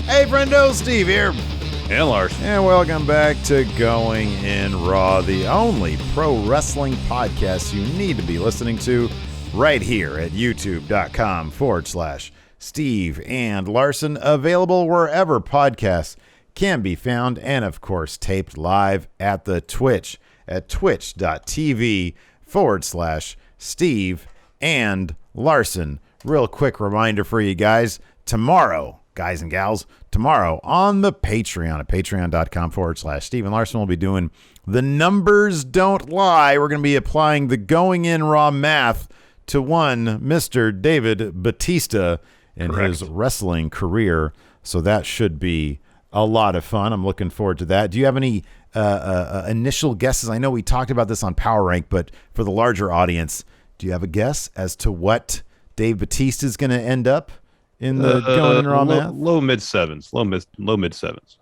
Hey, friendo, Steve here. And Larson. And welcome back to Going in Raw, the only pro wrestling podcast you need to be listening to right here at youtube.com/Steve and Larson. Available wherever podcasts can be found, and of course taped live at the Twitch at twitch.tv/Steve and Larson. Real quick reminder for you guys, tomorrow, guys and gals, tomorrow on the Patreon at patreon.com/Steve and Larson, we'll be doing The Numbers Don't Lie. We're going to be applying the Going in Raw math to one Mr. David Batista in his wrestling career. So that should be a lot of fun. I'm looking forward to that. Do you have any initial guesses? I know we talked about this on Power Rank, but for the larger audience, do you have a guess as to what Dave Batista is going to end up in the Going in Raw math? Low mid sevens. Low mid sevens.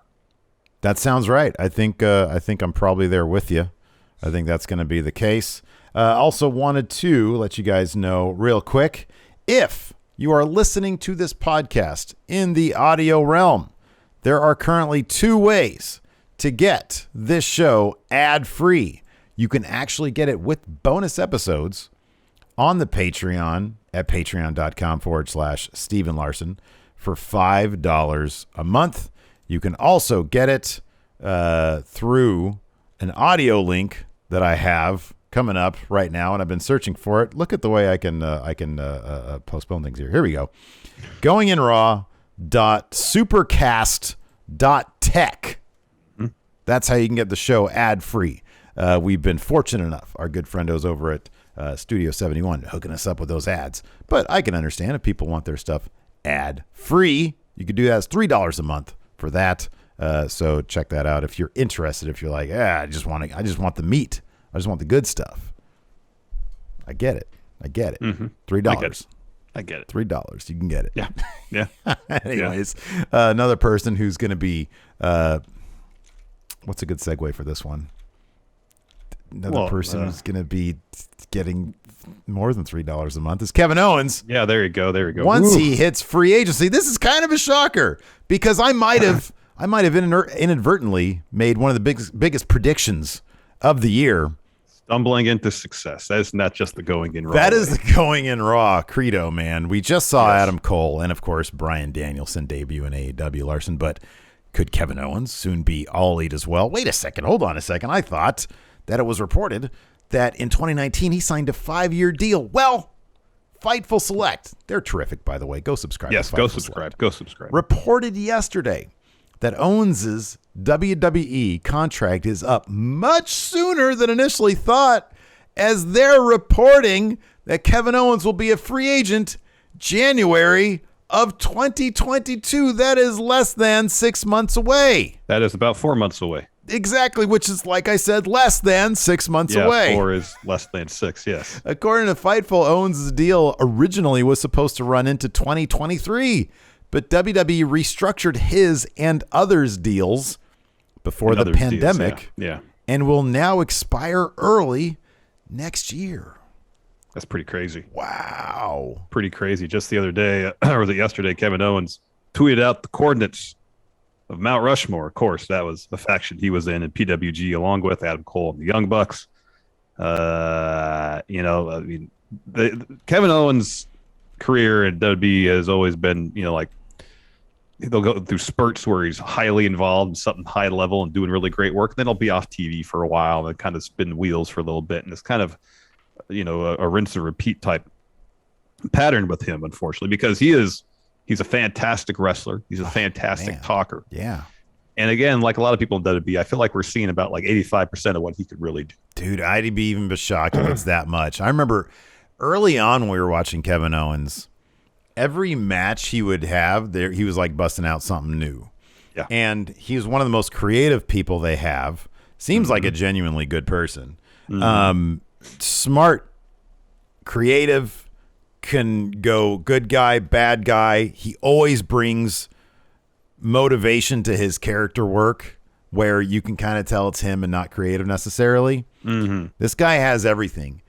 That sounds right. I think I'm probably there with you. I think that's going to be the case. Also wanted to let you guys know real quick, if you are listening to this podcast in the audio realm, there are currently two ways to get this show ad-free. You can actually get it with bonus episodes on the Patreon at patreon.com/Steve and Larson for $5 a month. You can also get it through an audio link that I have coming up right now, and I've been searching for it. Look at the way I can postpone things here. Here we go. goinginraw.supercast.tech. That's how you can get the show ad-free. We've been fortunate enough, our good friendos over at Studio 71 hooking us up with those ads. But I can understand if people want their stuff ad-free. You could do that as $3 a month for that. So check that out if you're interested. If you're like, I just want the meat. I just want the good stuff. I get it. Mm-hmm. $3. I get it. $3. You can get it. Yeah. Anyways, another person who's going to be, what's a good segue for this one? Another person who's going to be getting more than $3 a month is Kevin Owens. Yeah, there you go. Once he hits free agency, this is kind of a shocker because I might have inadvertently made one of the biggest predictions of the year. Stumbling into success. That is not just the Going in Raw. That is the Going in Raw credo, man. We just saw Adam Cole and, of course, Bryan Danielson debut in AEW, Larson. But could Kevin Owens soon be All Elite as well? Wait a second. Hold on a second. I thought that it was reported that in 2019 he signed a 5-year deal. Well, Fightful Select. They're terrific, by the way. Go subscribe. Yes, go subscribe. Go subscribe. Reported yesterday that Owens's WWE contract is up much sooner than initially thought, as they're reporting that Kevin Owens will be a free agent January of 2022. That is less than 6 months away. That is about 4 months away. Exactly, which is, like I said, less than 6 months away. 4 is less than 6, yes. According to Fightful, Owens' deal originally was supposed to run into 2023, but WWE restructured his and others' deals before the pandemic and will now expire early next year. That's pretty crazy. Wow. Pretty crazy. Just the other day, or was it yesterday, Kevin Owens tweeted out the coordinates of Mount Rushmore. Of course, that was the faction he was in PWG, along with Adam Cole and the Young Bucks. Kevin Owens' career at WWE has always been, like, they'll go through spurts where he's highly involved in something high level and doing really great work. Then he'll be off TV for a while and kind of spin wheels for a little bit. And it's kind of, a rinse and repeat type pattern with him, unfortunately, because he's a fantastic wrestler. He's a fantastic talker. Yeah. And again, like a lot of people in WWE, I feel like we're seeing about like 85% of what he could really do. Dude, I'd be even shocked if it's that much. I remember early on when we were watching Kevin Owens, every match he would have there, he was like busting out something new. Yeah. And he one of the most creative people they have. Seems like a genuinely good person. Smart, creative, can go good guy, bad guy. He always brings motivation to his character work where you can kind of tell it's him and not creative necessarily. This guy has everything.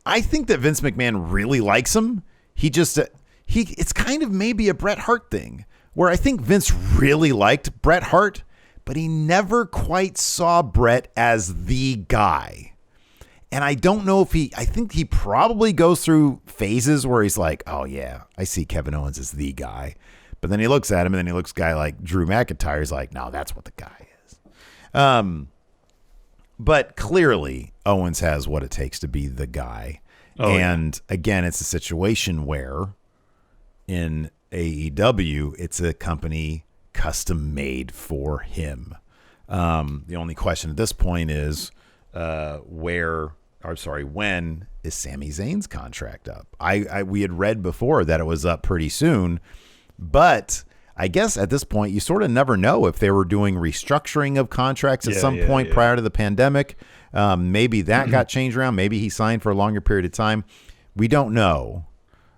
I think that Vince McMahon really likes him. He just, it's kind of maybe a Bret Hart thing where I think Vince really liked Bret Hart, but he never quite saw Bret as the guy. And I don't know if I think he probably goes through phases where he's like, oh yeah, I see Kevin Owens as the guy. But then he looks at him and then he looks at a guy like Drew McIntyre. He's like, no, that's what the guy is. But clearly Owens has what it takes to be the guy. And again, it's a situation where in AEW, it's a company custom made for him. The only question at this point is when is Sami Zayn's contract up? We had read before that it was up pretty soon, but I guess at this point you sort of never know if they were doing restructuring of contracts at some point prior to the pandemic. Maybe that got changed around. Maybe he signed for a longer period of time. We don't know.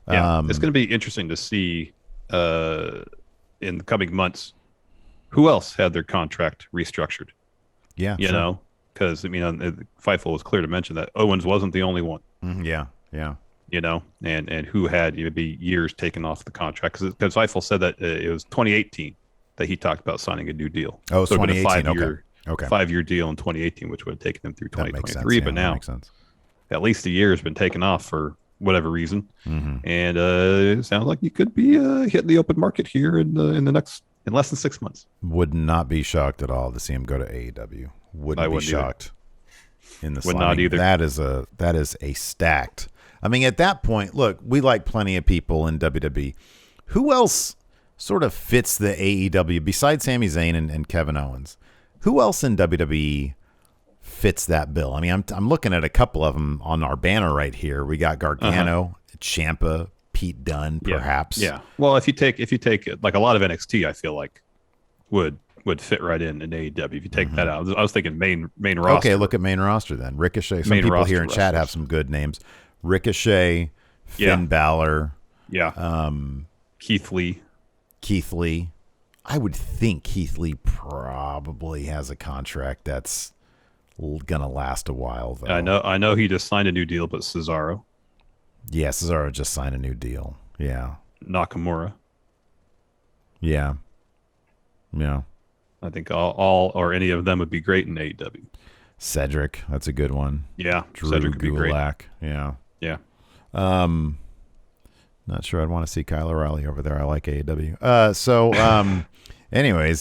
Yeah, it's going to be interesting to see in the coming months who else had their contract restructured. Yeah, you know, because I mean, Fightful was clear to mention that Owens wasn't the only one. Yeah. You know, and who had maybe years taken off the contract, because Fightful said that it was 2018 that he talked about signing a new deal. Oh, it's 2018. A 5-year deal in 2018, which would have taken him through 2023. But now, at least a year has been taken off for whatever reason, and it sounds like you could be hitting the open market here in less than 6 months. Would not be shocked at all to see him go to AEW. Wouldn't be shocked in the would not either. That is a stacked. I mean, at that point, look, we like plenty of people in WWE. Who else sort of fits the AEW besides Sami Zayn and Kevin Owens? Who else in WWE fits that bill? I mean, I'm looking at a couple of them on our banner right here. We got Gargano, Ciampa, Pete Dunne, perhaps. Yeah. Well, if you take like a lot of NXT, I feel like would fit right in AEW. If you take that out, I was thinking main roster. Okay, look at main roster then. Ricochet. Some people here in chat have some good names. Ricochet, Finn Balor. Yeah. Keith Lee. I would think Keith Lee probably has a contract that's gonna last a while, though. I know he just signed a new deal, but Cesaro. Yeah, Cesaro just signed a new deal. Yeah. Nakamura. Yeah. I think all or any of them would be great in AEW. Cedric, that's a good one. Yeah. Drew Cedric would be great. Yeah. Yeah. Not sure I'd want to see Kyle O'Reilly over there. I like AEW. Anyways,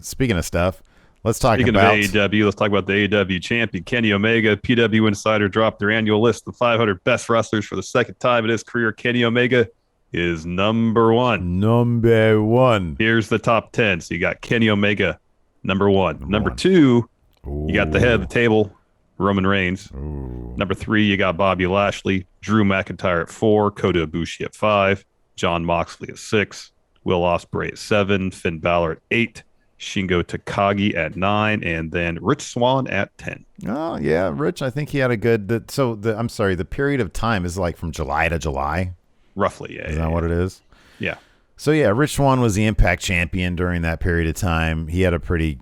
speaking of stuff, let's talk about AEW. Let's talk about the AEW champion, Kenny Omega. PW Insider dropped their annual list of 500 best wrestlers for the second time in his career. Kenny Omega is number one. Here's the top 10. So you got Kenny Omega, number one. Number 2, you got the head of the table, Roman Reigns. Number 3, you got Bobby Lashley, Drew McIntyre at 4, Kota Ibushi at 5, Jon Moxley at 6, Will Ospreay at 7, Finn Balor at 8, Shingo Takagi at 9, and then Rich Swann at 10. Oh yeah, Rich. I think he had a good. The period of time is like from July to July, roughly. Yeah, is that what it is? Yeah. So yeah, Rich Swann was the Impact champion during that period of time. He had a pretty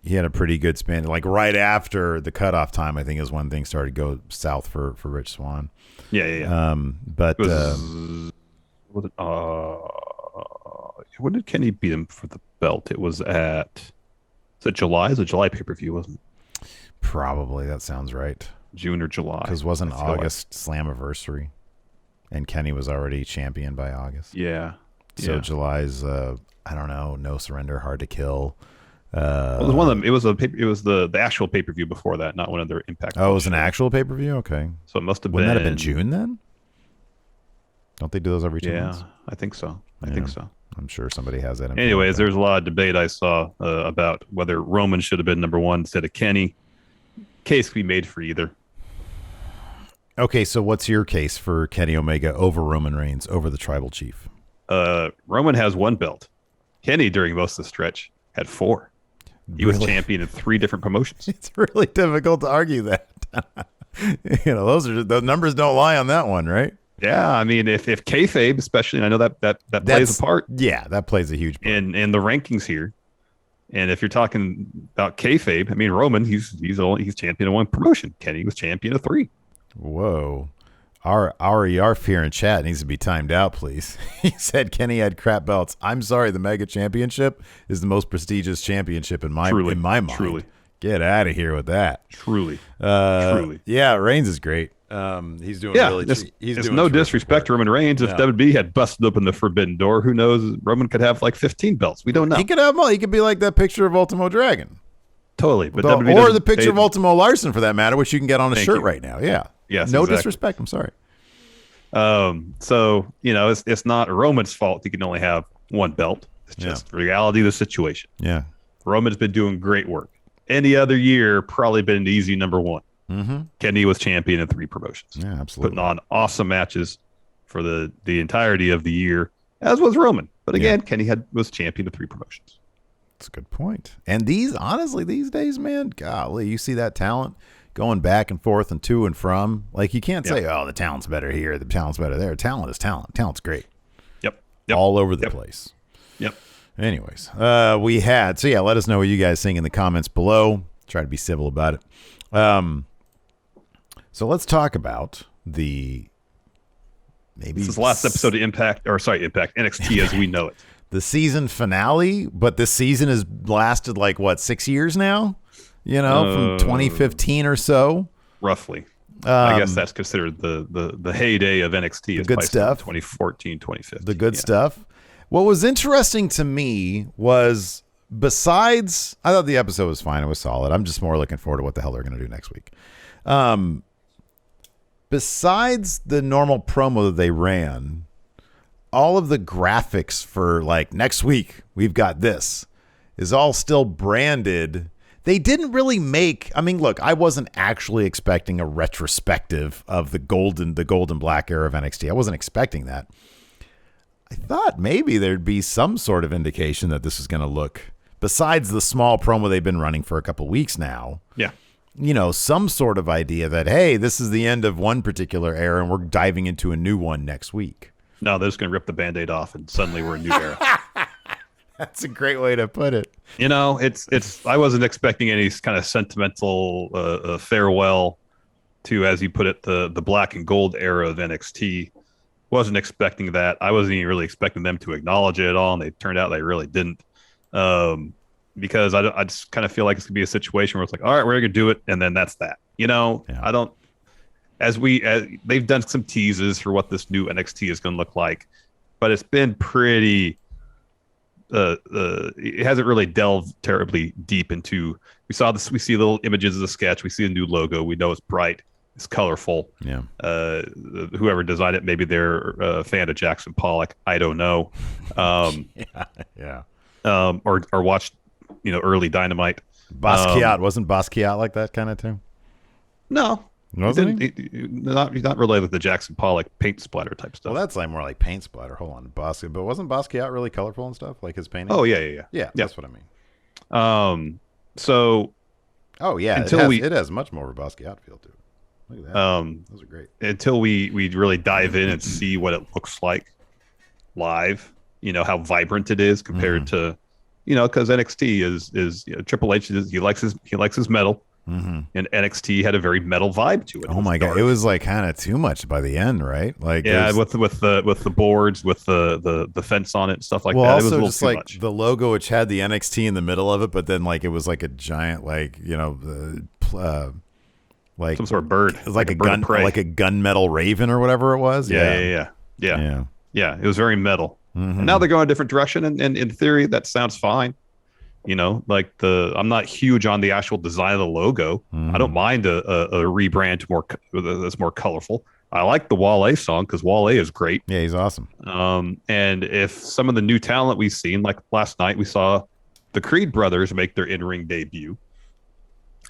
good span. Like right after the cutoff time, I think is when things started to go south for Rich Swann. Yeah. But when did Kenny beat him for the belt? It was at July? It was a July pay-per-view, wasn't it? Probably. That sounds right. June or July. Because wasn't August Slammiversary, and Kenny was already champion by August. Yeah. So July's I don't know, No Surrender, Hard to Kill. Well, it was one of them. It was the actual pay-per-view before that, not one of their Impact. Oh, it was an actual pay-per-view? Okay. So it must have Wouldn't that have been June then? Don't they do those every 2 months? Yeah, I think so. I think so. I'm sure somebody has that. Anyways, there's a lot of debate I saw about whether Roman should have been number 1 instead of Kenny. Case can be made for either. Okay, so what's your case for Kenny Omega over Roman Reigns, over the Tribal Chief? Roman has 1 belt. Kenny, during most of the stretch, had 4. He was champion in 3 different promotions. It's really difficult to argue that. The numbers don't lie on that one, right? Yeah, I mean, if kayfabe, especially, and I know that plays a part. Yeah, that plays a huge part in the rankings here. And if you're talking about kayfabe, I mean, Roman, he's champion of 1 promotion. Kenny was champion of 3. Whoa. Our Yarf here in chat needs to be timed out, please. He said Kenny had crap belts. I'm sorry, the Mega Championship is the most prestigious championship in my mind. Truly. Get out of here with that. Truly. Yeah, Reigns is great. He's doing really. He's it's doing no disrespect to Roman Reigns. If WWE had busted open the Forbidden Door, who knows? Roman could have like 15 belts. We don't know. He could have. He could be like that picture of Ultimo Dragon. Totally, but or the picture of Ultimo Larson for that matter, which you can get on a shirt right now. Yeah. Yes. No disrespect. I'm sorry. So it's not Roman's fault. He can only have one belt. It's just reality of the situation. Yeah. Roman's been doing great work. Any other year, probably been an easy number one. Mm-hmm. Kenny was champion in 3 promotions. Yeah, absolutely. Putting on awesome matches for the entirety of the year, as was Roman. But again, Kenny was champion of 3 promotions. That's a good point. And these days, man, golly, you see that talent going back and forth and to and from. Like, you can't say, oh, the talent's better here, the talent's better there. Talent is talent. Talent's great. Yep. All over the place. Yep. Anyways, let us know what you guys think in the comments below. Try to be civil about it. So let's talk about this is the last episode of Impact NXT as we know it. The season finale, but this season has lasted like 6 years now? From 2015 or so, roughly. I guess that's considered the heyday of NXT. The good stuff. 2014, 2015. The good stuff. What was interesting to me was, besides, I thought the episode was fine. It was solid. I'm just more looking forward to what the hell they're going to do next week. Besides the normal promo that they ran, all of the graphics for next week, we've got this, is all still branded. They didn't really look, I wasn't actually expecting a retrospective of the golden black era of NXT. I wasn't expecting that. I thought maybe there'd be some sort of indication that this is going to look, besides the small promo they've been running for a couple weeks now. Yeah. Some sort of idea that, hey, this is the end of one particular era and we're diving into a new one next week. No, they're just going to rip the Band-Aid off and suddenly we're in a new era. That's a great way to put it. It's. I wasn't expecting any kind of sentimental farewell to, as you put it, the black and gold era of NXT. Wasn't expecting that. I wasn't even really expecting them to acknowledge it at all, and they turned out they really didn't. Because I just kind of feel like it's gonna be a situation where it's like, all right, we're gonna do it, and then that's that. I don't. They've done some teases for what this new NXT is gonna look like, but it's been pretty. It hasn't really delved terribly deep into. We see little images of the sketch. We see a new logo. We know it's bright. It's colorful. Yeah. Whoever designed it, maybe they're a fan of Jackson Pollock. I don't know. Yeah. Or watched, early Dynamite. Basquiat wasn't Basquiat like that kind of too? No. Wasn't he? He's not related to the Jackson Pollock paint splatter type stuff. Well, that's more like paint splatter. Hold on, Basquiat. But wasn't Basquiat really colorful and stuff, like his painting? Oh yeah. Yeah, that's what I mean. So. Oh yeah, it has much more of a Basquiat feel to it. Look at that. Those are great. Until we really dive in and see what it looks like live, how vibrant it is compared to, because NXT is Triple H he likes his metal. Mm-hmm. And NXT had a very metal vibe to it. Oh my god, it was kind of too much by the end, right? With the boards, with the fence on it and stuff like that. Well, it was also a little just too much. The logo, which had the NXT in the middle of it, but then it was like a giant some sort of bird. It was like a gunmetal raven or whatever it was. Yeah. It was very metal. Mm-hmm. And now they're going a different direction, and in theory, that sounds fine. I'm not huge on the actual design of the logo. Mm-hmm. I don't mind a rebrand that's more colorful. I like the Wale song because Wale is great. Yeah, he's awesome. And if some of the new talent we've seen, like last night, we saw the Creed brothers make their in-ring debut.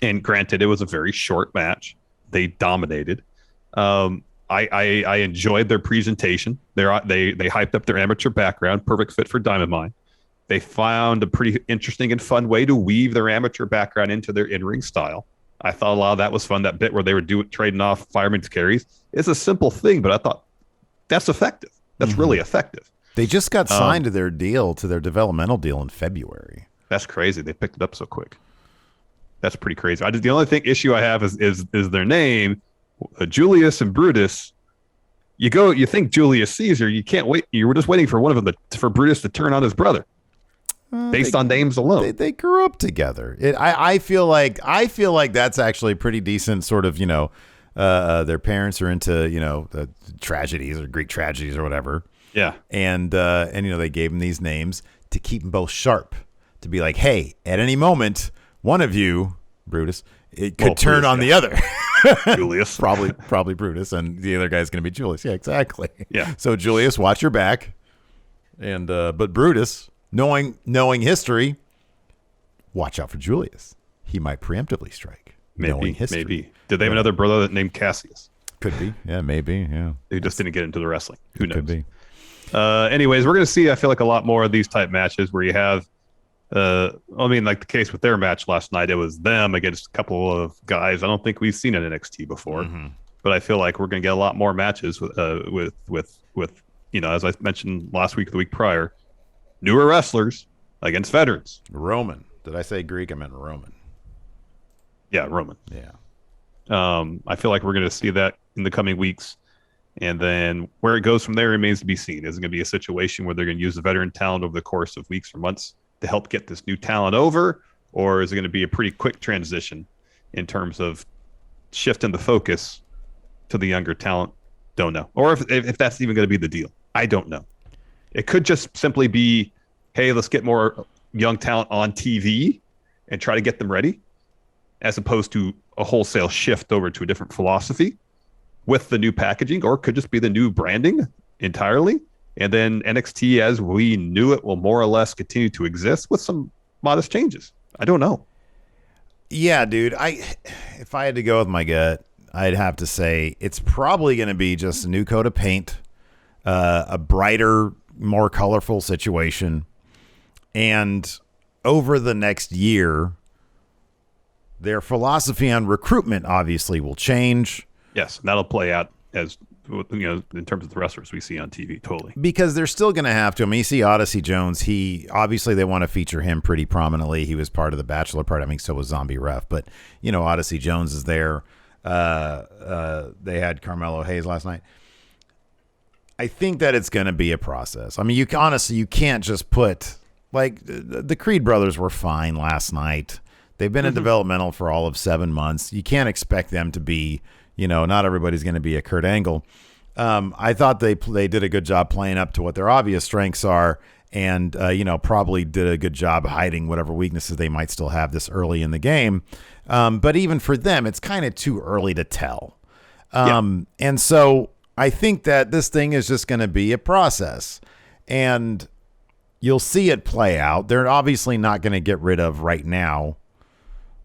And granted, it was a very short match. They dominated. I enjoyed their presentation. They hyped up their amateur background, perfect fit for Diamond Mine. They found a pretty interesting and fun way to weave their amateur background into their in-ring style. I thought a lot of that was fun. That bit where they were trading off fireman's carries. It's a simple thing, but I thought that's effective. That's really effective. They just got signed to their developmental deal in February. That's crazy. They picked it up so quick. That's pretty crazy. The only issue I have is their name. Julius and Brutus You think Julius Caesar, you can't wait. You were just waiting for one of them for Brutus to turn on his brother based on names alone. They grew up together. I feel like that's actually pretty decent. Sort of, their parents are into tragedies or Greek tragedies or whatever. Yeah, and they gave them these names to keep them both sharp. To be like, hey, at any moment, one of you, Brutus, it could turn on the other. Julius, probably Brutus, and the other guy's going to be Julius. Yeah, exactly. Yeah. So Julius, watch your back, and but Brutus, knowing history, watch out for Julius. He might preemptively strike. Knowing history. Maybe. Did they have another brother named Cassius? Could be. Yeah, maybe. Yeah. They just didn't get into the wrestling. Who knows? Could be. Anyways, we're going to see, I feel like, a lot more of these type matches where you have, like the case with their match last night, it was them against a couple of guys I don't think we've seen in NXT before. Mm-hmm. But I feel like we're going to get a lot more matches with as I mentioned last week, the week prior, newer wrestlers against veterans. Roman. Did I say Greek? I meant Roman. Yeah, Roman. Yeah. I feel like we're going to see that in the coming weeks. And then where it goes from there remains to be seen. Is it going to be a situation where they're going to use the veteran talent over the course of weeks or months to help get this new talent over? Or is it going to be a pretty quick transition in terms of shifting the focus to the younger talent? Don't know. Or if that's even going to be the deal. I don't know. It could just simply be, hey, let's get more young talent on TV and try to get them ready, as opposed to a wholesale shift over to a different philosophy with the new packaging, or it could just be the new branding entirely. And then NXT as we knew it will more or less continue to exist with some modest changes. I don't know. Yeah, dude. If I had to go with my gut, I'd have to say it's probably going to be just a new coat of paint, a brighter, more colorful situation. And over the next year, their philosophy on recruitment obviously will change. Yes, that'll play out as in terms of the wrestlers we see on TV, totally. Because they're still going to have to. I mean, you see Odyssey Jones. Obviously they want to feature him pretty prominently. He was part of the Bachelor part. I mean, so was Zombie Ref. But Odyssey Jones is there. They had Carmelo Hayes last night. I think that it's going to be a process. I mean, you can't just put the Creed brothers were fine last night. They've been in developmental for all of 7 months. You can't expect them to be. Not everybody's going to be a Kurt Angle. I thought they did a good job playing up to what their obvious strengths are, and probably did a good job hiding whatever weaknesses they might still have this early in the game. But even for them, it's kind of too early to tell. And so I think that this thing is just going to be a process, and you'll see it play out. They're obviously not going to get rid of right now.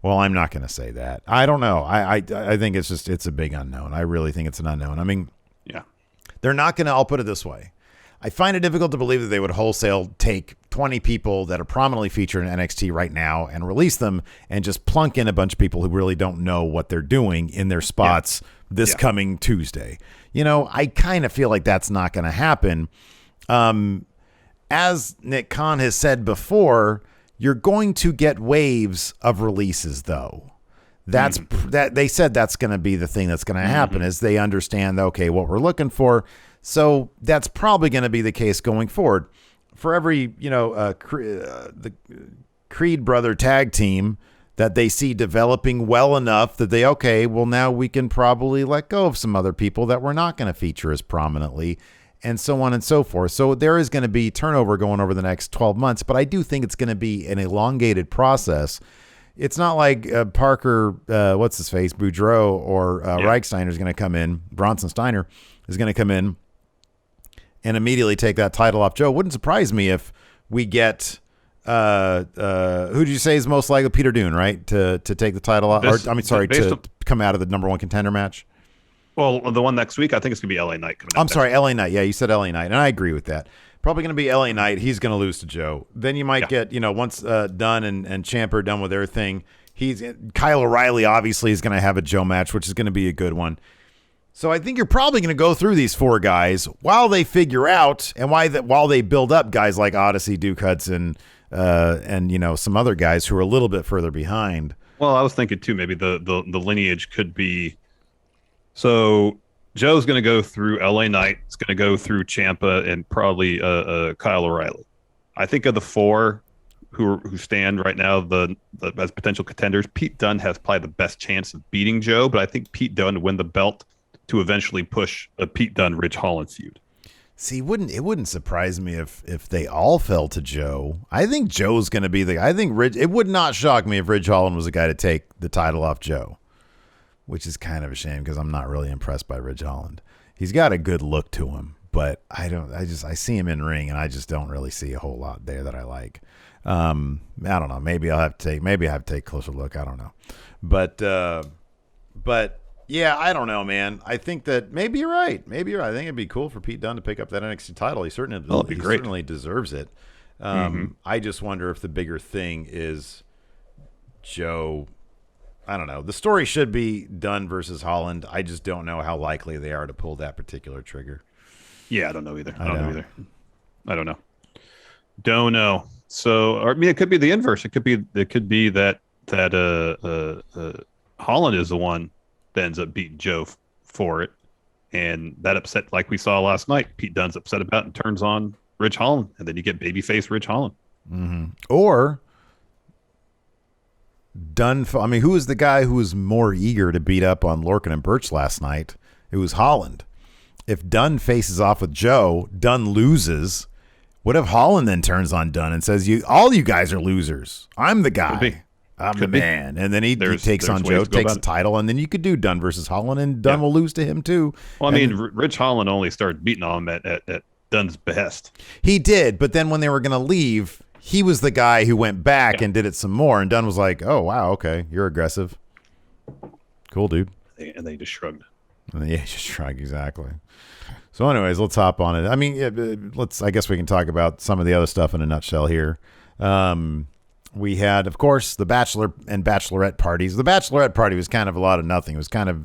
Well, I'm not going to say that. I don't know. I think it's a big unknown. I really think it's an unknown. I mean, yeah, they're not going to. I'll put it this way. I find it difficult to believe that they would wholesale take 20 people that are prominently featured in NXT right now and release them and just plunk in a bunch of people who really don't know what they're doing in their spots this coming Tuesday. I kind of feel like that's not going to happen. As Nick Khan has said before, you're going to get waves of releases, though. That they said that's going to be the thing that's going to happen is they understand, okay, what we're looking for. So that's probably going to be the case going forward. For every, the Creed brother tag team that they see developing well enough that now we can probably let go of some other people that we're not going to feature as prominently, and so on and so forth. So there is going to be turnover going over the next 12 months, but I do think it's going to be an elongated process. It's not like Parker, what's his face, Boudreaux or Reichsteiner is going to come in. Bronson Steiner is going to come in and immediately take that title off Joe. Wouldn't surprise me if we get who did you say is most likely? Peter Dune, right? To take the title off. To come out of the number one contender match. Well, the one next week, I think it's going to be LA Knight. LA Knight. Yeah, you said LA Knight, and I agree with that. Probably going to be LA Knight. He's going to lose to Joe. Then you might get, once Dunn and Ciampa are done with their thing, Kyle O'Reilly obviously is going to have a Joe match, which is going to be a good one. So I think you're probably going to go through these four guys while they figure out and while they build up guys like Odyssey, Duke Hudson, and some other guys who are a little bit further behind. Well, I was thinking too, maybe the lineage could be. So Joe's going to go through LA Knight. It's going to go through Ciampa and probably Kyle O'Reilly. I think of the four who stand right now as potential contenders, Pete Dunne has probably the best chance of beating Joe, but I think Pete Dunne would win the belt to eventually push a Pete Dunne Ridge Holland feud. See, it wouldn't surprise me if they all fell to Joe. I think Joe's going to be it would not shock me if Ridge Holland was the guy to take the title off Joe, which is kind of a shame because I'm not really impressed by Ridge Holland. He's got a good look to him, but I see him in ring and I just don't really see a whole lot there that I like. I don't know. Maybe I have to take a closer look. I don't know. But yeah, I don't know, man. I think that maybe you're right. I think it'd be cool for Pete Dunne to pick up that NXT title. He certainly deserves it. I just wonder if the bigger thing is Joe. I don't know. The story should be Dunne versus Holland. I just don't know how likely they are to pull that particular trigger. Yeah, I don't know either. I don't know. Don't know. So, I mean, it could be the inverse. It could be that Holland is the one that ends up beating Joe for it, and that upset, like we saw last night, Pete Dunne's upset about and turns on Ridge Holland, and then you get babyface Ridge Holland. Or Dunne. I mean, who was the guy who was more eager to beat up on Lorcan and Birch last night? It was Holland. If Dunne faces off with Joe, Dunne loses. What if Holland then turns on Dunne and says, all you guys are losers. I'm the guy. I'm the man. And then he takes on Joe, takes the title, and then you could do Dunne versus Holland, and Dunne will lose to him too. Well, I mean, Ridge Holland only started beating on him at Dunne's behest. He did, but then when they were going to leave, he was the guy who went back and did it some more, and Dunne was like, oh, wow, okay, you're aggressive. Cool, dude. And they just shrugged. Just shrugged, exactly. So anyways, let's hop on it. I mean, I guess we can talk about some of the other stuff in a nutshell here. We had, of course, the Bachelor and Bachelorette parties. The Bachelorette party was kind of a lot of nothing. It was kind of,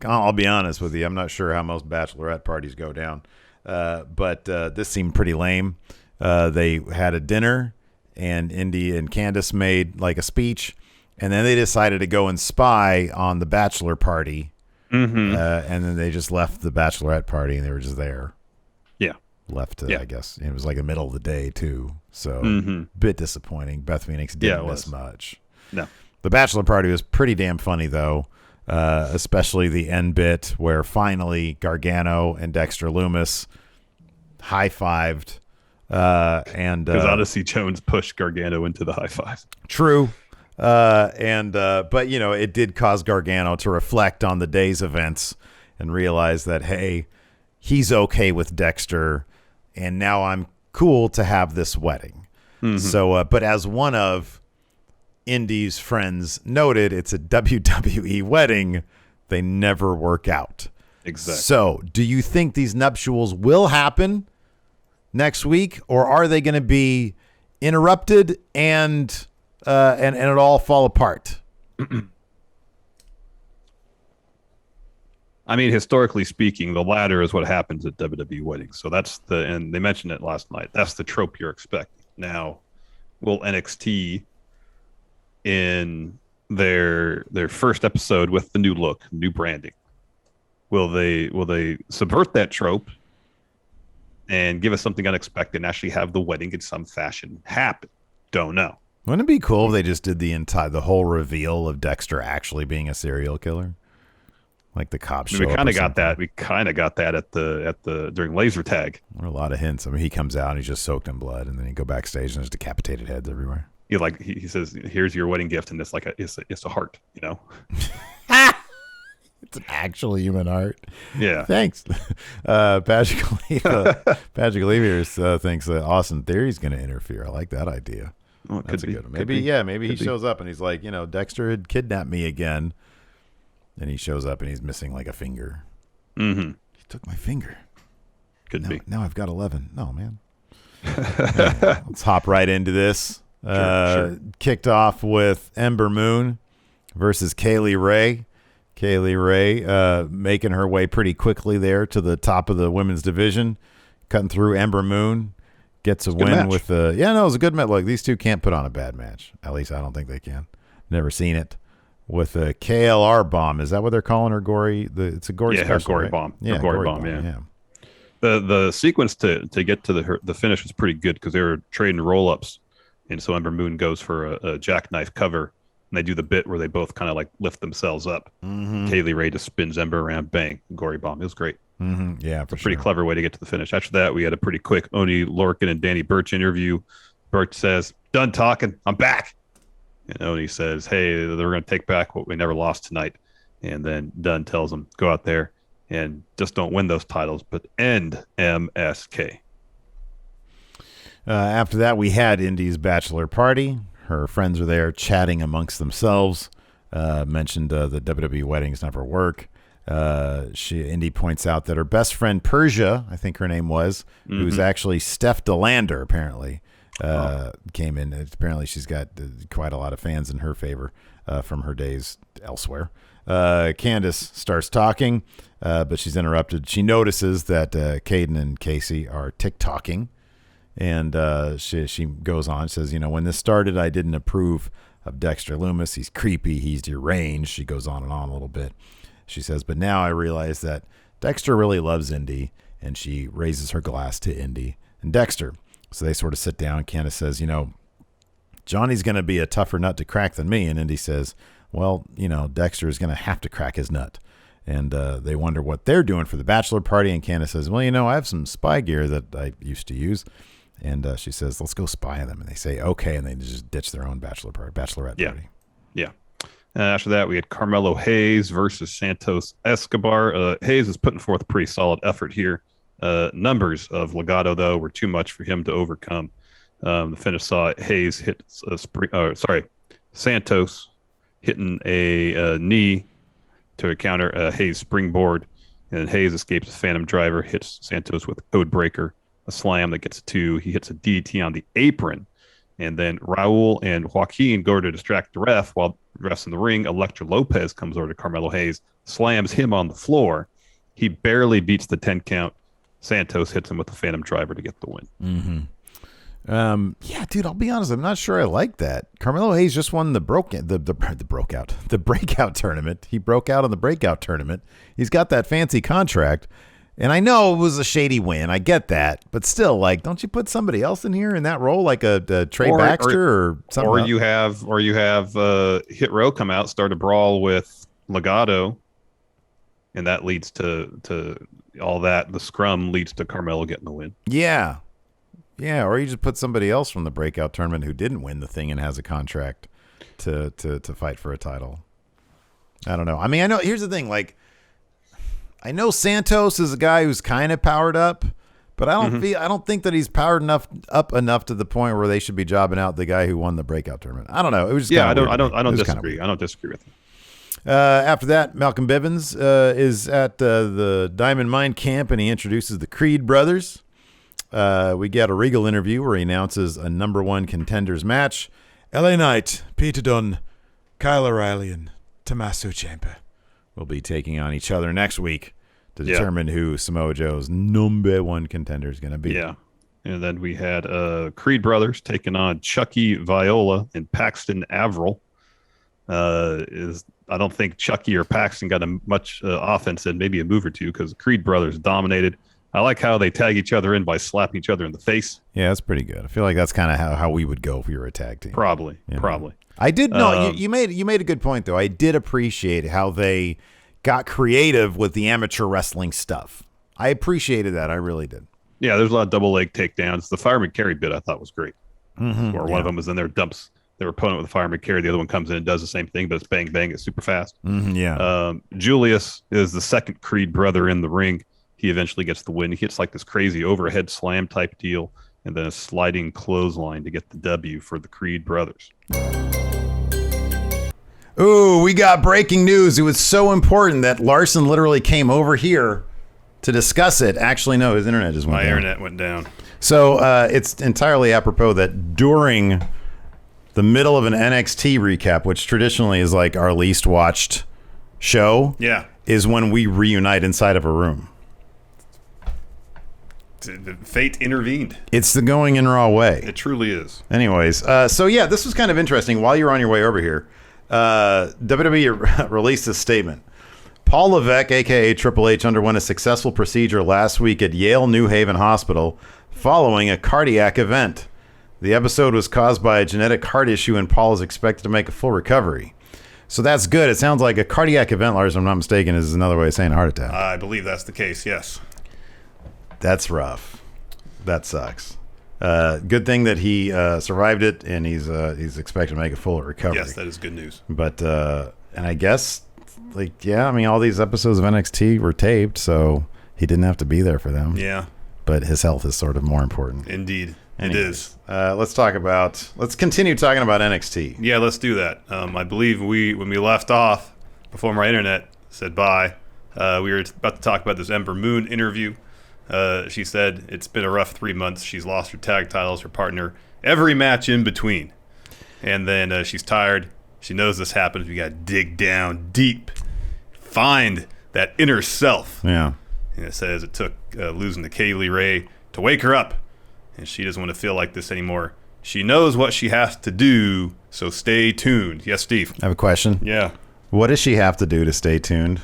I'll be honest with you, I'm not sure how most Bachelorette parties go down. But this seemed pretty lame. They had a dinner, and Indy and Candace made like a speech, and then they decided to go and spy on the Bachelor party. And then they just left the Bachelorette party, and they were just there. Yeah. I guess. It was like the middle of the day, too. So, bit disappointing. Beth Phoenix didn't miss much. No. The Bachelor party was pretty damn funny, though, especially the end bit where finally Gargano and Dexter Lumis high-fived. Because Odyssey Jones pushed Gargano into the high five. True. But it did cause Gargano to reflect on the day's events and realize that, hey, he's okay with Dexter, and now I'm cool to have this wedding. So, but as one of Indy's friends noted, it's a WWE wedding. They never work out. Exactly. So, do you think these nuptials will happen next week, or are they going to be interrupted and it all fall apart? I mean, historically speaking, the latter is what happens at WWE weddings. So and they mentioned it last night. That's the trope you're expecting. Now, will NXT in their first episode with the new look, new branding, will they subvert that trope and give us something unexpected and actually have the wedding in some fashion happen? Don't know. Wouldn't it be cool if they just did the whole reveal of Dexter actually being a serial killer? Like the cops show up. We kind of got that at the during laser tag. There are a lot of hints. I mean, he comes out and he's just soaked in blood, and then he go backstage and there's decapitated heads everywhere. He says, "Here's your wedding gift," and it's like it's a heart, you know. It's an actual human heart. Yeah. Thanks. Patrick Levy thinks that Austin Theory's going to interfere. I like that idea. Oh, That's a good one. Maybe he shows up and he's like, Dexter had kidnapped me again. And he shows up and he's missing like a finger. He took my finger. Could be. Now I've got 11. No, man. Anyway, let's hop right into this. Sure. Kicked off with Ember Moon versus Kaylee Ray. Kaylee Ray making her way pretty quickly there to the top of the women's division, cutting through Ember Moon. Gets a win with it was a good match. Look, these two can't put on a bad match. At least I don't think they can. Never seen it. with a KLR bomb. Is that what they're calling her? Gory? It's a gory. Yeah, special, her gory right? bomb. Yeah, Her gory bomb. Yeah. The sequence to get to the finish was pretty good because they were trading roll ups, and so Ember Moon goes for a jackknife cover, and they do the bit where they both kind of like lift themselves up. Kaylee Ray just spins Ember around, bang, gory bomb. It was great. Yeah, for Pretty clever way to get to the finish. After that, we had a pretty quick Oni Lorcan and Danny Burch interview. Burch says, "Done talking, I'm back." And Oni says, "Hey, they're going to take back what we never lost tonight." And then Dunn tells him, "Go out there and just don't win those titles, but end MSK." After that, we had Indy's bachelor party. Her friends are there chatting amongst themselves. Mentioned the WWE weddings never work. Indy points out that her best friend Persia, I think her name was, who's actually Steph DeLander, apparently, came in. Apparently, she's got quite a lot of fans in her favor from her days elsewhere. Candace starts talking, but she's interrupted. She notices that Caden and Casey are TikToking, and she goes on, says, when this started, I didn't approve of Dexter Lumis. He's creepy. He's deranged. She goes on and on a little bit. She says, but now I realize that Dexter really loves Indy, and she raises her glass to Indy and Dexter. So they sort of sit down. Candace says, Johnny's going to be a tougher nut to crack than me. And Indy says, well, Dexter is going to have to crack his nut. And they wonder what they're doing for the bachelor party. And Candace says, well, I have some spy gear that I used to use. And she says, let's go spy on them. And they say, okay. And they just ditch their own bachelorette party. Yeah. After that, we had Carmelo Hayes versus Santos Escobar. Hayes is putting forth a pretty solid effort here. Numbers of Legado, though, were too much for him to overcome. The finish saw Hayes hit Santos hitting a knee to counter a Hayes springboard, and Hayes escapes a Phantom Driver, hits Santos with a code breaker, a slam that gets a 2. He hits a DT on the apron, and then Raul and Joaquin go to distract the ref while the ref's in the ring. Elektra Lopez comes over to Carmelo Hayes, slams him on the floor. He barely beats the 10 count. Santos hits him with the Phantom Driver to get the win. Yeah, dude, I'll be honest. I'm not sure I like that. Carmelo Hayes just won the breakout tournament. He broke out in the breakout tournament. He's got that fancy contract. And I know it was a shady win. I get that. But still, don't you put somebody else in here in that role, like a Trey Baxter or something? Or you have Hit Row come out, start a brawl with Legado, and that leads to all that. The scrum leads to Carmelo getting the win. Yeah. Yeah, or you just put somebody else from the breakout tournament who didn't win the thing and has a contract to fight for a title. I don't know. I mean, I know. Here's the thing. I know Santos is a guy who's kind of powered up, but I don't think that he's powered enough to the point where they should be jobbing out the guy who won the breakout tournament. I don't know. It was just I don't disagree. I don't disagree with him. After that, Malcolm Bivens is at the Diamond Mine camp, and he introduces the Creed brothers. We get a Regal interview where he announces a number 1 contenders match. LA Knight, Peter Dunne, Kyle O'Reilly, and Tommaso Ciampa will be taking on each other next week to determine who Samoa Joe's number 1 contender is going to be. Yeah. And then we had Creed brothers taking on Chucky Viola and Paxton Averill. I don't think Chucky or Paxton got much offense in, maybe a move or two, because Creed brothers dominated. I like how they tag each other in by slapping each other in the face. Yeah, that's pretty good. I feel like that's kind of how we would go if we were a tag team. Probably. I did know you made a good point though. I did appreciate how they got creative with the amateur wrestling stuff. I appreciated that. I really did. Yeah, there's a lot of double leg takedowns. The fireman carry bit I thought was great. Where one of them was in there, dumps their opponent with a fireman carry. The other one comes in and does the same thing, but it's bang bang. It's super fast. Julius is the second Creed brother in the ring. He eventually gets the win. He hits this crazy overhead slam type deal, and then a sliding clothesline to get the W for the Creed brothers. Ooh, we got breaking news. It was so important that Larson literally came over here to discuss it. Actually, no, his internet just went down. My internet went down. So it's entirely apropos that during the middle of an NXT recap, which traditionally is our least watched show, is when we reunite inside of a room. Fate intervened. It's the going in Raw way. It truly is. Anyways, so yeah, this was kind of interesting. While you were on your way over here, WWE released a statement. Paul Levesque, a.k.a. Triple H, underwent a successful procedure last week at Yale New Haven Hospital following a cardiac event. The episode was caused by a genetic heart issue, and Paul is expected to make a full recovery. So that's good. It sounds like a cardiac event, Lars, if I'm not mistaken, is another way of saying a heart attack. I believe that's the case, yes. That's rough. That sucks. Good thing that he survived it, and he's expected to make a full recovery. Yes, that is good news. But and I guess, all these episodes of NXT were taped, so he didn't have to be there for them. Yeah. But his health is sort of more important. Indeed. Anyways, it is. Let's continue talking about NXT. Yeah, let's do that. I believe when we left off, before my internet said bye, we were about to talk about this Ember Moon interview. She said it's been a rough 3 months. She's lost her tag titles, her partner, every match in between. And then she's tired. She knows this happens. We got to dig down deep, find that inner self. Yeah. And it says it took losing to Kaylee Ray to wake her up. And she doesn't want to feel like this anymore. She knows what she has to do, so stay tuned. Yes, Steve? I have a question. Yeah. What does she have to do to stay tuned?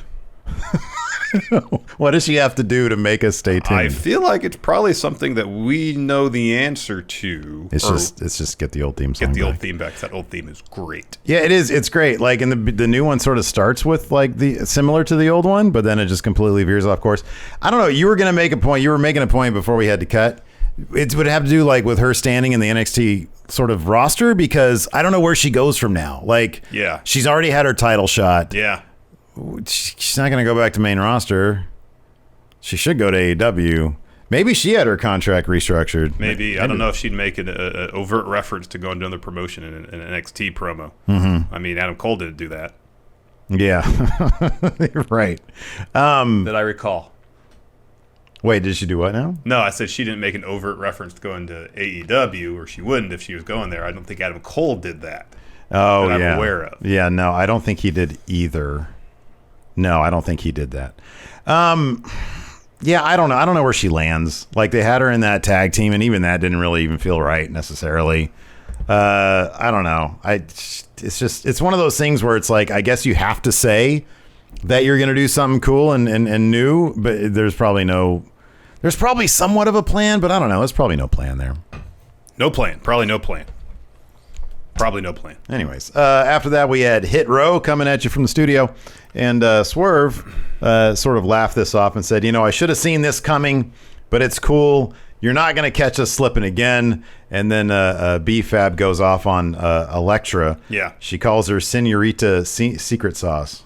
What does she have to do to make us stay tuned? I feel like it's probably something that we know the answer to. It's just get the old theme song. Get the old theme back. That old theme is great. Yeah, it is. It's great. Like, and the new one sort of starts with like the similar to the old one, but then it just completely veers off course. I don't know. You were gonna make a point. You were making a point before we had to cut. It would have to do like with her standing in the NXT sort of roster, because I don't know where she goes from now. Like, yeah, she's already had her title shot. Yeah. She's not going to go back to main roster. She should go to AEW. Maybe she had her contract restructured. Maybe. I don't know if she'd make an overt reference to going to another promotion in an NXT promo. Mm-hmm. I mean, Adam Cole didn't do that. Yeah. You're right. That I recall. Wait, did she do what now? No, I said she didn't make an overt reference to going to AEW, or she wouldn't if she was going there. I don't think Adam Cole did that. Oh, that yeah. I'm aware of. Yeah, no, I don't think he did either. No, I don't think he did that. Yeah, I don't know. I don't know where she lands. Like, they had her in that tag team, and even that didn't really even feel right necessarily. I don't know. It's one of those things where it's like, I guess you have to say that you're going to do something cool and new, but there's probably somewhat of a plan, but I don't know. There's probably no plan there. No plan. Probably no plan. Probably no plan. Anyways, after that, we had Hit Row coming at you from the studio, and Swerve sort of laughed this off and said, I should have seen this coming, but it's cool. You're not going to catch us slipping again. And then B-Fab goes off on Elektra. Yeah. She calls her Senorita Secret Sauce.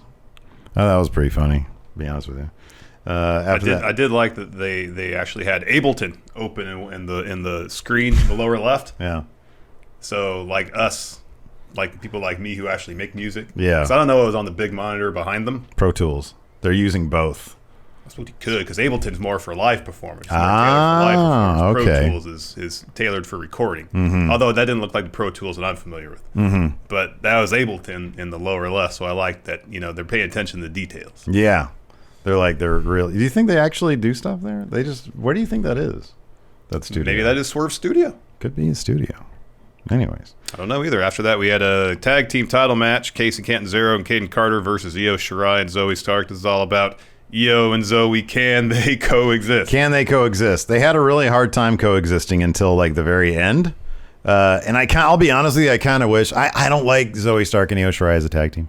Oh, that was pretty funny, to be honest with you. I did like that they actually had Ableton open in the screen in the lower left. Yeah. So like us, like people like me who actually make music. Yeah. Because I don't know what was on the big monitor behind them. Pro Tools. They're using both. I suppose you could, because Ableton's more for live performance. Okay. Pro Tools is tailored for recording. Mm-hmm. Although that didn't look like the Pro Tools that I'm familiar with. Mm-hmm. But that was Ableton in the lower left, so I like that, they're paying attention to the details. Yeah. They're really... Do you think they actually do stuff there? Where do you think that is? That studio? Maybe that is Swerve Studio. Could be a studio. Anyways. I don't know either. After that, we had a tag team title match. Casey Canton-Zero and Caden Carter versus Io Shirai and Zoe Stark. This is all about Io and Zoe. Can they coexist? Can they coexist? They had a really hard time coexisting until like the very end. And I'll be honest with you, I kind of wish... I don't like Zoe Stark and Io Shirai as a tag team.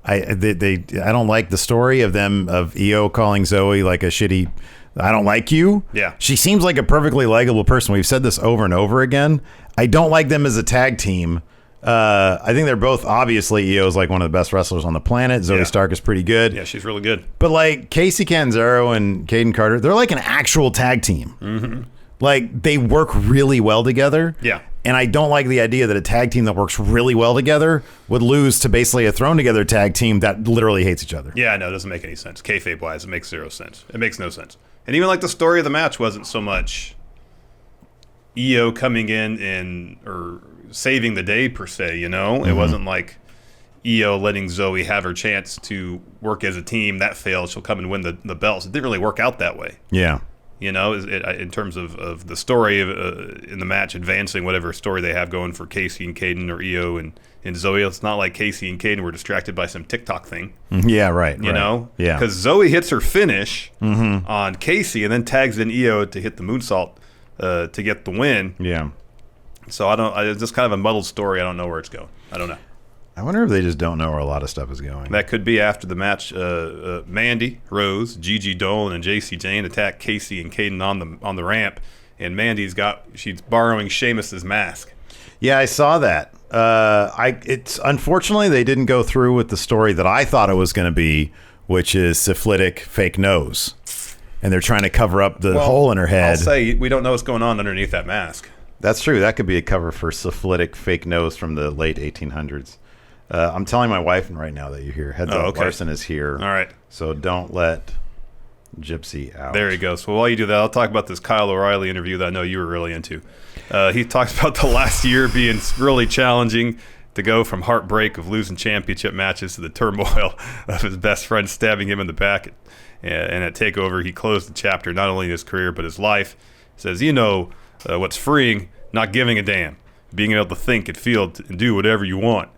I don't like the story of Io calling Zoe like a shitty... I don't like you. Yeah. She seems like a perfectly likable person. We've said this over and over again. I don't like them as a tag team. I think they're both, obviously, Io's like one of the best wrestlers on the planet. Zoe Stark is pretty good. Yeah, she's really good. But like Casey Canzaro and Caden Carter, they're like an actual tag team. Mm-hmm. Like, they work really well together. Yeah. And I don't like the idea that a tag team that works really well together would lose to basically a thrown together tag team that literally hates each other. Yeah, no, it doesn't make any sense. Kayfabe wise, it makes zero sense. It makes no sense. And even like the story of the match wasn't so much Io coming in or saving the day per se, Mm-hmm. It wasn't like Io letting Zoe have her chance to work as a team. That failed. She'll come and win the belts. It didn't really work out that way. Yeah. You know, in terms of the story of, in the match advancing whatever story they have going for Casey and Caden or Io and Zoe. It's not like Casey and Caden were distracted by some TikTok thing. Yeah, right. You know? Yeah. Because Zoe hits her finish on Casey and then tags in Io to hit the moonsault to get the win. Yeah. So it's just kind of a muddled story. I don't know where it's going. I don't know. I wonder if they just don't know where a lot of stuff is going. That could be after the match. Mandy Rose, Gigi Dolan, and JC Jane attack Casey and Caden on the ramp, and she's borrowing Sheamus's mask. Yeah, I saw that. It's unfortunately they didn't go through with the story that I thought it was going to be, which is syphilitic fake nose, and they're trying to cover up the hole in her head. I'll say we don't know what's going on underneath that mask. That's true. That could be a cover for syphilitic fake nose from the late 1800s. I'm telling my wife right now that you're here. Heads up, okay. Larson is here. All right. So don't let Gypsy out. There you go. So while you do that, I'll talk about this Kyle O'Reilly interview that I know you were really into. He talks about the last year being really challenging to go from heartbreak of losing championship matches to the turmoil of his best friend stabbing him in the back. And at TakeOver, he closed the chapter, not only in his career, but his life. He says, what's freeing? Not giving a damn. Being able to think and feel and do whatever you want.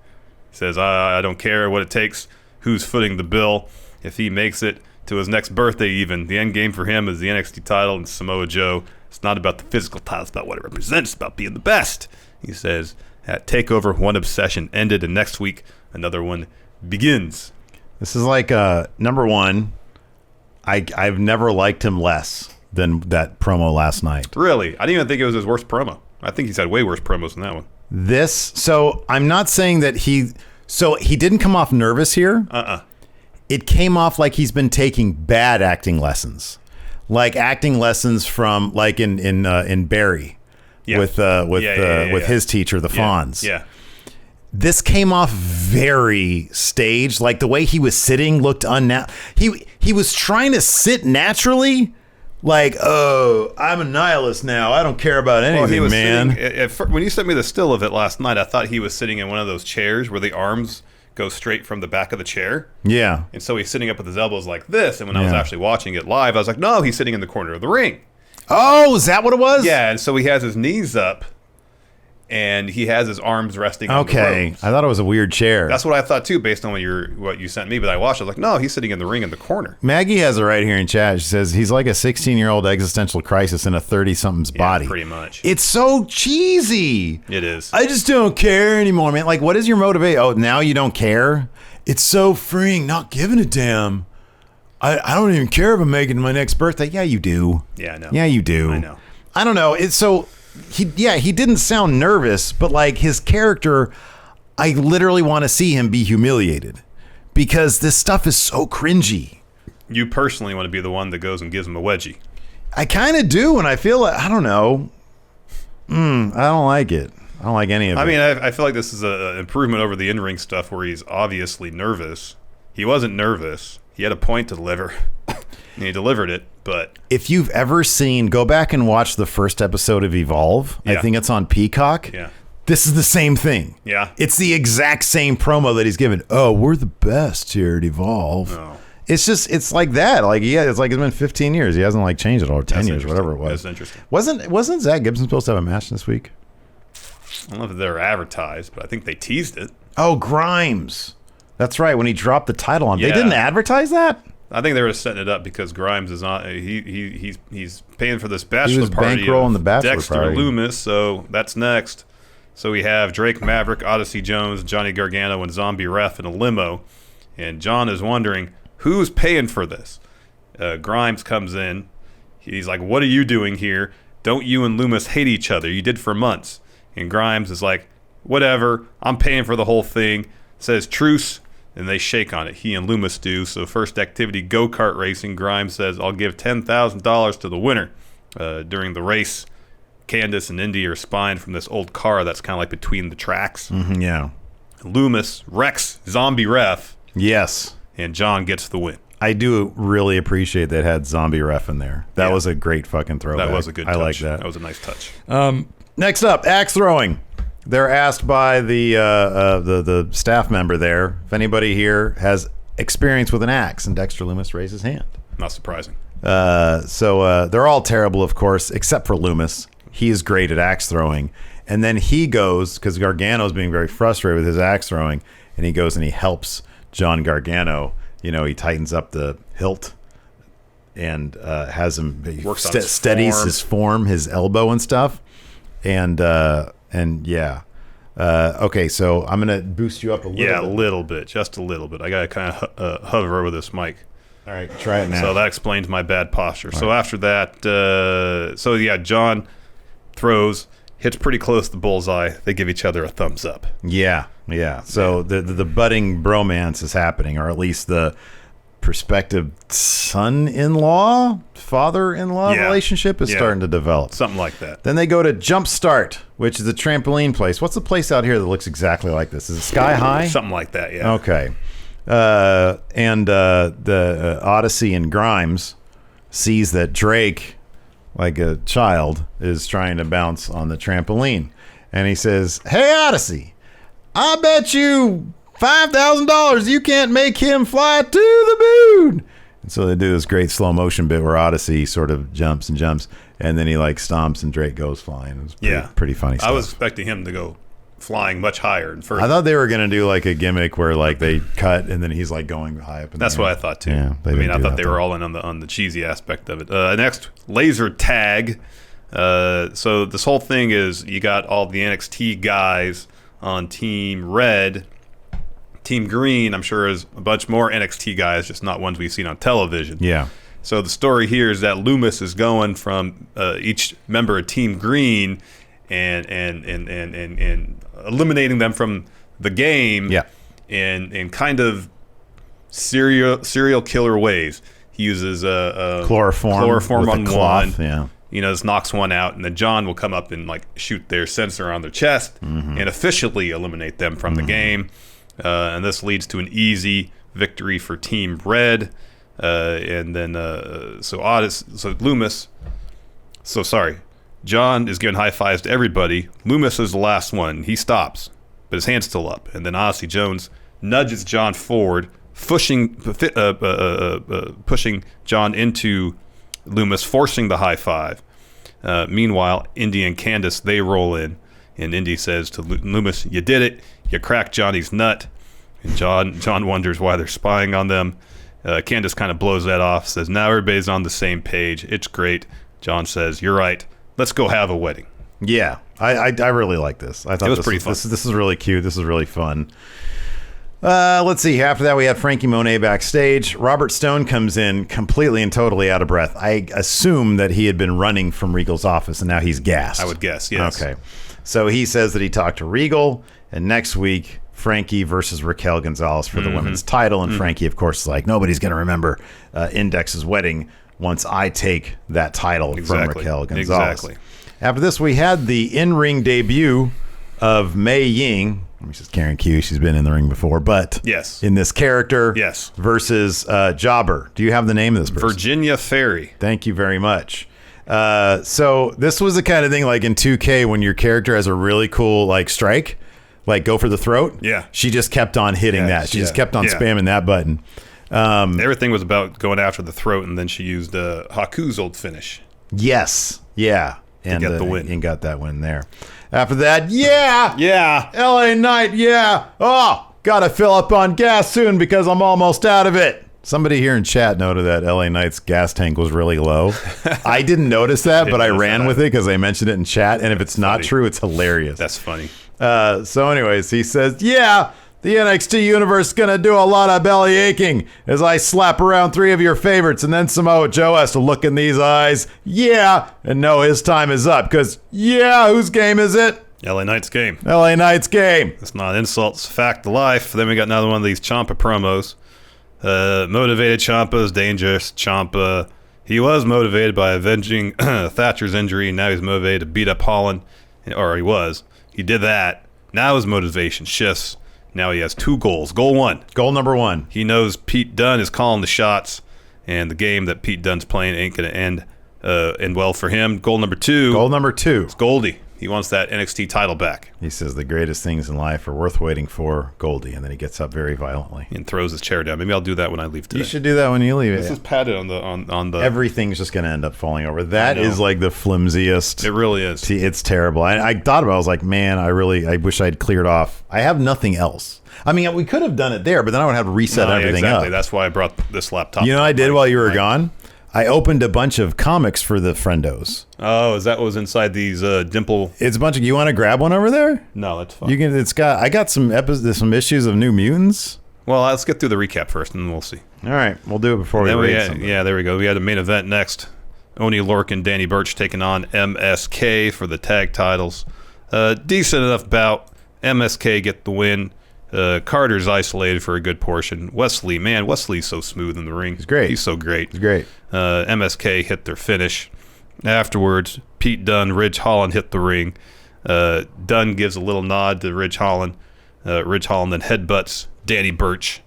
He says, I don't care what it takes, who's footing the bill. If he makes it to his next birthday even, the end game for him is the NXT title and Samoa Joe. It's not about the physical title, it's about what it represents. It's about being the best. He says, at TakeOver, one obsession ended, and next week, another one begins. This is like, number one, I've never liked him less than that promo last night. Really? I didn't even think it was his worst promo. I think he's had way worse promos than that one. So I'm not saying that he didn't come off nervous here. It came off like he's been taking bad acting lessons, like acting lessons from like in Barry, with his teacher, the Fonz. Yeah. This came off very staged. Like the way he was sitting looked unnatural. He was trying to sit naturally. Like, oh, I'm a nihilist now. I don't care about anything, man. When you sent me the still of it last night, I thought he was sitting in one of those chairs where the arms go straight from the back of the chair. Yeah. And so he's sitting up with his elbows like this. And when I was actually watching it live, I was like, no, he's sitting in the corner of the ring. Oh, is that what it was? Yeah. And so he has his knees up and he has his arms resting on the ropes. I thought it was a weird chair. That's what I thought too, based on what you sent me. But I watched it, I was like, no, he's sitting in the ring in the corner. Maggie has it right here in chat. She says he's like a 16-year-old existential crisis in a 30-something's body. Pretty much. It's so cheesy. It is. I just don't care anymore, man. Like, what is your motivation? Oh, now you don't care? It's so freeing, not giving a damn. I don't even care if I'm making my next birthday. Yeah, you do. Yeah, I know. Yeah, you do. I know. I don't know. It's so... He didn't sound nervous, but like his character, I literally want to see him be humiliated because this stuff is so cringy. You personally want to be the one that goes and gives him a wedgie. I kind of do, and I feel like, I don't know. I don't like it. I don't like any of it. I mean, I feel like this is an improvement over the in-ring stuff where he's obviously nervous. He wasn't nervous. He had a point to deliver, and he delivered it. But if you've ever go back and watch the first episode of Evolve. I think it's on Peacock. Yeah. This is the same thing. Yeah. It's the exact same promo that he's given. Oh, we're the best here at Evolve. No. It's like that. Like, yeah, it's like it's been 15 years. He hasn't like changed it all, or 10 years, whatever it was. That's interesting. Wasn't Zach Gibson supposed to have a match this week? I don't know if they're advertised, but I think they teased it. Oh, Grimes. That's right. When he dropped the title on, they didn't advertise that. I think they were setting it up because Grimes is on. He's paying for this bachelor he was party. Bankrolling the bachelor Dexter party. Loomis, so that's next. So we have Drake Maverick, Odyssey Jones, Johnny Gargano, and Zombie Ref in a limo, and John is wondering who's paying for this. Grimes comes in. He's like, "What are you doing here? Don't you and Loomis hate each other? You did for months." And Grimes is like, "Whatever. I'm paying for the whole thing." Says truce. And they shake on it. He and Loomis do. So first activity, go-kart racing. Grimes says, I'll give $10,000 to the winner. During the race, Candice and Indy are spying from this old car that's kind of like between the tracks. Mm-hmm, yeah. Loomis wrecks Zombie Ref. Yes. And John gets the win. I do really appreciate that it had Zombie Ref in there. That was a great fucking throwback. That was a good touch. I like that. That was a nice touch. Next up, axe throwing. They're asked by the staff member there if anybody here has experience with an axe, and Dexter Loomis raised his hand. Not surprising. So they're all terrible, of course, except for Loomis. He is great at axe throwing. And then he goes, because Gargano's being very frustrated with his axe throwing, and he goes and he helps John Gargano. You know, he tightens up the hilt and has him steadies his form, his elbow and stuff. And yeah. Okay, so I'm going to boost you up a little bit. Yeah, a little bit, just a little bit. I got to kind of hover over this mic. All right, try it now. So that explains my bad posture. So after that, John throws, hits pretty close to the bullseye. They give each other a thumbs up. Yeah. So the budding bromance is happening, or at least the prospective son-in-law, father-in-law relationship is starting to develop. Something like that. Then they go to Jump Start, which is a trampoline place. What's the place out here that looks exactly like this? Is it Sky High? Something like that, yeah. Okay. And the Odyssey and Grimes sees that Drake, like a child, is trying to bounce on the trampoline. And he says, "Hey, Odyssey, I bet you $5,000 you can't make him fly to the moon." And so they do this great slow motion bit where Odyssey sort of jumps, and then he like stomps and Drake goes flying. It was pretty funny stuff. I was expecting him to go flying much higher and further. I thought they were going to do like a gimmick where like they cut and then he's like going high up in That's the air. what I thought too. Yeah, I thought they were all in on the cheesy aspect of it. Next, laser tag. So this whole thing is you got all the NXT guys on Team Red. Team Green, I'm sure, is a bunch more NXT guys, just not ones we've seen on television. Yeah. So the story here is that Loomis is going from each member of Team Green and eliminating them from the game. Yeah. In kind of serial killer ways. He uses chloroform on cloth, one. Yeah. You know, just knocks one out, and then John will come up and like shoot their sensor on their chest and officially eliminate them from the game. And this leads to an easy victory for Team Red. And then John is giving high fives to everybody. Loomis is the last one. He stops, but his hand's still up. And then Odyssey Jones nudges John forward, pushing John into Loomis, forcing the high five. Meanwhile, Indy and Candice, they roll in, and Indy says to Loomis, "You did it. You cracked Johnny's nut." And John wonders why they're spying on them. Candice kind of blows that off, says, "Now everybody's on the same page. It's great." John says, "You're right. Let's go have a wedding." Yeah, I really like this. I thought it was pretty fun. This is really cute. This is really fun. Let's see. After that, we had Frankie Monet backstage. Robert Stone comes in completely and totally out of breath. I assume that he had been running from Regal's office and now he's gassed. I would guess, yes. Okay. So he says that he talked to Regal, and next week, Frankie versus Raquel Gonzalez for the women's title. And Frankie, of course, is like, nobody's going to remember Index's wedding once I take that title from Raquel Gonzalez. Exactly. After this, we had the in-ring debut of Mei Ying. She's Karen Q. She's been in the ring before, but in this character, versus Jobber. Do you have the name of this person? Virginia Ferry. Thank you very much. So this was the kind of thing like in 2K when your character has a really cool like strike, like go for the throat. Yeah. She just kept on hitting that. She just kept on spamming that button. Everything was about going after the throat, and then she used Haku's old finish. Yes. Yeah. And got the win. And got that win there. After that, LA Knight, gotta fill up on gas soon because I'm almost out of it. Somebody here in chat noted that LA Knight's gas tank was really low. I didn't notice that, but I ran with it because they mentioned it in chat, and if it's not true, it's hilarious. That's funny. So anyways, he says, the NXT universe is going to do a lot of belly aching as I slap around 3 of your favorites, and then Samoa Joe has to look in these eyes, and know his time is up, because, whose game is it? LA Knight's game. LA Knight's game. It's not an insult, it's a fact of life. Then we got another one of these Ciampa promos. Motivated Ciampa is dangerous. Ciampa, he was motivated by avenging Thatcher's injury, and now he's motivated to beat up Holland, or he was. He did that. Now his motivation shifts. Now he has 2 goals. Goal 1. Goal number 1. He knows Pete Dunne is calling the shots, and the game that Pete Dunne's playing ain't going to end well for him. Goal number 2. Goal number 2. It's Goldie. He wants that NXT title back. He says the greatest things in life are worth waiting for, Goldie, and then he gets up very violently And throws his chair down. Maybe I'll do that when I leave today. You should do that when you leave. This is padded on the. Everything's just going to end up falling over. That is like the flimsiest. It really is. It's terrible. I thought about it. I was like, man, I wish I'd cleared off. I have nothing else. I mean, we could have done it there, but then I would have to reset everything up. That's why I brought this laptop. You know what I did while you were gone? I opened a bunch of comics for the Friendos. Oh, is that what was inside these dimple? It's a bunch of. You want to grab one over there? No, that's fine. You can. I got some issues of New Mutants. Well, let's get through the recap first, and then we'll see. All right, we'll do it before we read something. Yeah, there we go. We had a main event next. Oni Lorcan, Danny Burch taking on MSK for the tag titles. Decent enough bout. MSK get the win. Carter's isolated for a good portion. Wesley's so smooth in the ring. He's great. He's so great. He's great. MSK hit their finish. Afterwards, Pete Dunne, Ridge Holland hit the ring. Dunne gives a little nod to Ridge Holland. Ridge Holland then headbutts Danny Burch.